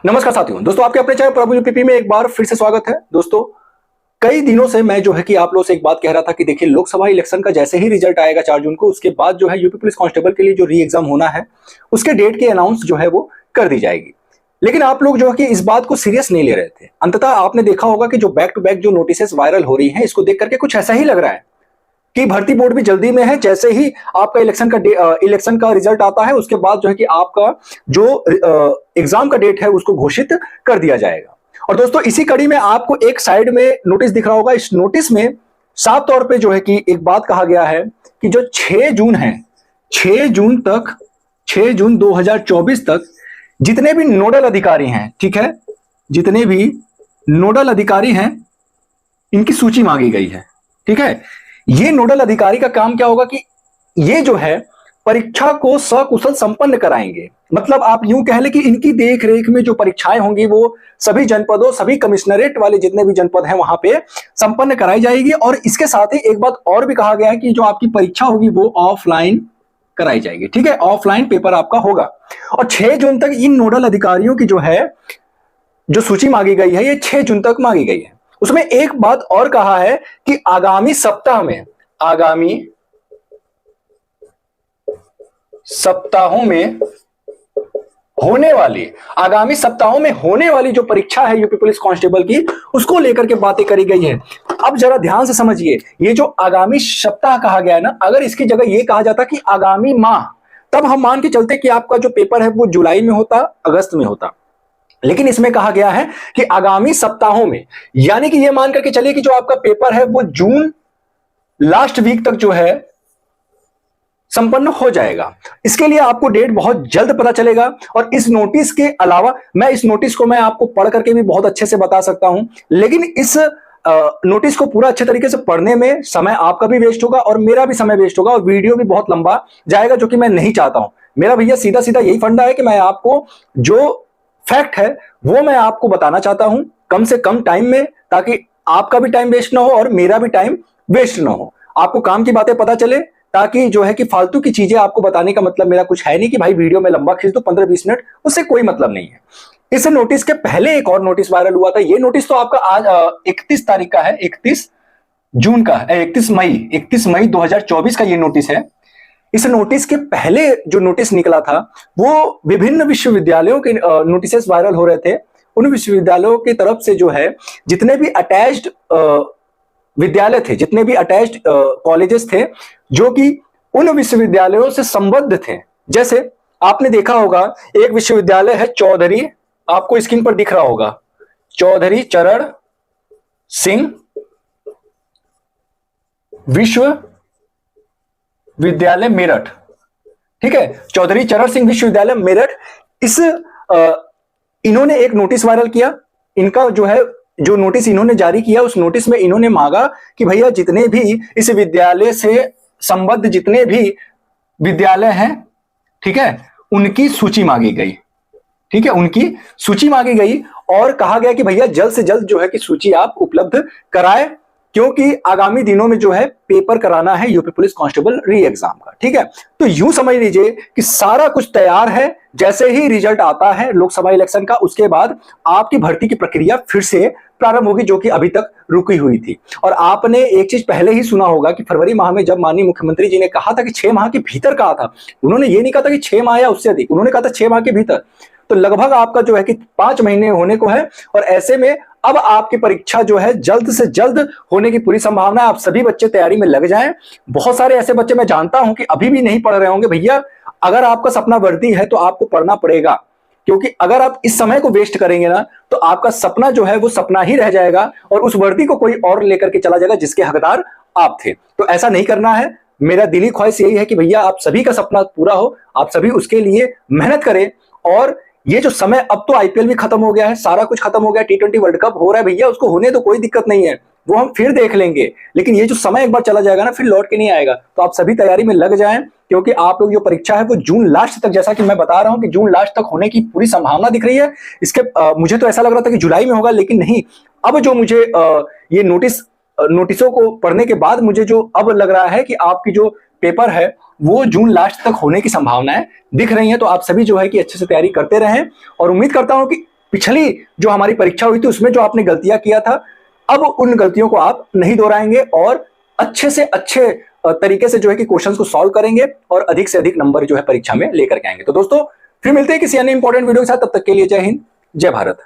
नमस्कार साथियों, दोस्तों आपके अपने चैनल प्रभु यूपीपी में एक बार फिर से स्वागत है। दोस्तों कई दिनों से मैं जो है कि आप लोगों से एक बात कह रहा था कि देखिए लोकसभा इलेक्शन का जैसे ही रिजल्ट आएगा 4 जून को, उसके बाद जो है यूपी पुलिस कांस्टेबल के लिए जो री एग्जाम होना है उसके डेट की अनाउंस जो है वो कर दी जाएगी। लेकिन आप लोग जो है कि इस बात को सीरियस नहीं ले रहे थे। अंततः आपने देखा होगा कि जो बैक टू बैक जो नोटिस वायरल हो रही है, इसको देख करके कुछ ऐसा ही लग रहा है कि भर्ती बोर्ड भी जल्दी में है। जैसे ही आपका इलेक्शन का रिजल्ट आता है उसके बाद जो है कि आपका जो एग्जाम का डेट है उसको घोषित कर दिया जाएगा। और दोस्तों इसी कड़ी में आपको एक साइड में नोटिस दिख रहा होगा। इस नोटिस में साफ तौर पे जो है कि एक बात कहा गया है कि जो 6 जून है, 6 जून 2024 तक जितने भी नोडल अधिकारी हैं, ठीक है, जितने भी नोडल अधिकारी हैं इनकी सूची मांगी गई है। ठीक है, ये नोडल अधिकारी का काम क्या होगा कि ये जो है परीक्षा को सकुशल संपन्न कराएंगे। मतलब आप यूं कह ले कि इनकी देख रेख में जो परीक्षाएं होंगी वो सभी जनपदों, सभी कमिश्नरेट वाले जितने भी जनपद हैं वहां पे संपन्न कराई जाएगी। और इसके साथ ही एक बात और भी कहा गया है कि जो आपकी परीक्षा होगी वो ऑफलाइन कराई जाएगी। ठीक है, ऑफलाइन पेपर आपका होगा। और 6 जून तक इन नोडल अधिकारियों की जो है जो सूची मांगी गई है, ये 6 जून तक मांगी गई है। उसमें एक बात और कहा है कि आगामी सप्ताहों में होने वाली जो परीक्षा है यूपी पुलिस कांस्टेबल की, उसको लेकर के बातें करी गई है। अब जरा ध्यान से समझिए, ये जो आगामी सप्ताह कहा गया है ना, अगर इसकी जगह ये कहा जाता कि आगामी माह, तब हम मान के चलते कि आपका जो पेपर है वो जुलाई में होता, अगस्त में होता। लेकिन इसमें कहा गया है कि आगामी सप्ताहों में, यानी कि यह मान करके चलिए कि जो आपका पेपर है वो जून लास्ट वीक तक जो है संपन्न हो जाएगा। इसके लिए आपको डेट बहुत जल्द पता चलेगा। और इस नोटिस के अलावा इस नोटिस को मैं आपको पढ़ करके भी बहुत अच्छे से बता सकता हूं, लेकिन इस नोटिस को पूरा अच्छे तरीके से पढ़ने में समय आपका भी वेस्ट होगा और मेरा भी समय वेस्ट होगा और वीडियो भी बहुत लंबा जाएगा, जो कि मैं नहीं चाहता हूं। मेरा भैया सीधा सीधा यही फंडा है कि मैं आपको जो फैक्ट है वो मैं आपको बताना चाहता हूं कम से कम टाइम में, ताकि आपका भी टाइम वेस्ट ना हो और मेरा भी टाइम वेस्ट ना हो, आपको काम की बातें पता चले। ताकि जो है कि फालतू की चीजें आपको बताने का मतलब मेरा कुछ है नहीं कि भाई वीडियो में लंबा खींच दो 15-20 मिनट, उससे कोई मतलब नहीं है। इस नोटिस के पहले एक और नोटिस वायरल हुआ था। ये नोटिस तो आपका आज 31 तारीख का है, 31 जून का, 31 मई 2024 का ये नोटिस है। इस नोटिस के पहले जो नोटिस निकला था वो विभिन्न विश्वविद्यालयों के नोटिस वायरल हो रहे थे। उन विश्वविद्यालयों की तरफ से जो है जितने भी अटैच्ड विद्यालय थे, जितने भी अटैच्ड कॉलेजेस थे जो कि उन विश्वविद्यालयों से संबद्ध थे, जैसे आपने देखा होगा एक विश्वविद्यालय है चौधरी, आपको स्क्रीन पर दिख रहा होगा, चौधरी चरण सिंह विश्वविद्यालय मेरठ। ठीक है, चौधरी चरण सिंह विश्वविद्यालय मेरठ। इन्होंने एक नोटिस वायरल किया। इनका जो है जो नोटिस इन्होंने जारी किया, उस नोटिस में इन्होंने मांगा कि भैया जितने भी इस विद्यालय से संबद्ध जितने भी विद्यालय हैं, ठीक है, उनकी सूची मांगी गई। ठीक है, उनकी सूची मांगी गई और कहा गया कि भैया जल्द से जल्द जो है कि सूची आप उपलब्ध कराएं, क्योंकि आगामी दिनों में जो है पेपर कराना है यूपी पुलिस कांस्टेबल री एग्जाम का। ठीक है, तो यूं समझ लीजिए कि सारा कुछ तैयार है। जैसे ही रिजल्ट आता है लोकसभा इलेक्शन का, उसके बाद आपकी भर्ती की प्रक्रिया फिर से प्रारंभ होगी, जो कि अभी तक रुकी हुई थी। और आपने एक चीज पहले ही सुना होगा कि फरवरी माह में जब माननीय मुख्यमंत्री जी ने कहा था कि 6 माह के भीतर कहा था, उन्होंने ये नहीं कहा था कि 6 माह या उससे अधिक, उन्होंने कहा था 6 माह के भीतर। तो लगभग आपका जो है कि 5 महीने होने को है। और ऐसे में अब आपकी परीक्षा जो है जल्द से जल्द होने की पूरी संभावना है। आप सभी बच्चे तैयारी में लग जाएं। बहुत सारे ऐसे बच्चे मैं जानता हूं कि अभी भी नहीं पढ़ रहे होंगे। भैया अगर आपका सपना वर्दी है तो आपको पढ़ना पड़ेगा, क्योंकि अगर आप इस समय को वेस्ट करेंगे ना तो आपका सपना जो है वो सपना ही रह जाएगा और उस वर्दी को कोई और लेकर के चला जाएगा जिसके हकदार आप थे। तो ऐसा नहीं करना है। मेरा दिली ख्वाहिश यही है कि भैया आप सभी का सपना पूरा हो, आप सभी उसके लिए मेहनत करें। और ये जो समय, अब तो आईपीएल भी खत्म हो गया है, सारा कुछ खत्म हो गया, T20 वर्ल्ड कप हो रहा है भैया, उसको होने तो कोई दिक्कत नहीं है, वो हम फिर देख लेंगे। लेकिन ये जो समय एक बार चला जाएगा ना, फिर लौट के नहीं आएगा। तो आप सभी तैयारी में लग जाएं, क्योंकि आप लोग जो परीक्षा है वो जून लास्ट तक, जैसा कि मैं बता रहा हूं कि जून लास्ट तक होने की पूरी संभावना दिख रही है। इसके मुझे तो ऐसा लग रहा था कि जुलाई में होगा, लेकिन नहीं। अब जो मुझे ये नोटिसों को पढ़ने के बाद मुझे जो अब लग रहा है कि आपकी जो पेपर है वो जून लास्ट तक होने की संभावनाएं दिख रही हैं। तो आप सभी जो है कि अच्छे से तैयारी करते रहें और उम्मीद करता हूं कि पिछली जो हमारी परीक्षा हुई थी उसमें जो आपने गलतियां किया था, अब उन गलतियों को आप नहीं दोहराएंगे और अच्छे से अच्छे तरीके से जो है कि क्वेश्चंस को सॉल्व करेंगे और अधिक से अधिक नंबर जो है परीक्षा में लेकर के आएंगे। तो दोस्तों फिर मिलते हैं किसी अन्य इंपॉर्टेंट वीडियो के साथ, तब तक के लिए जय हिंद, जय भारत।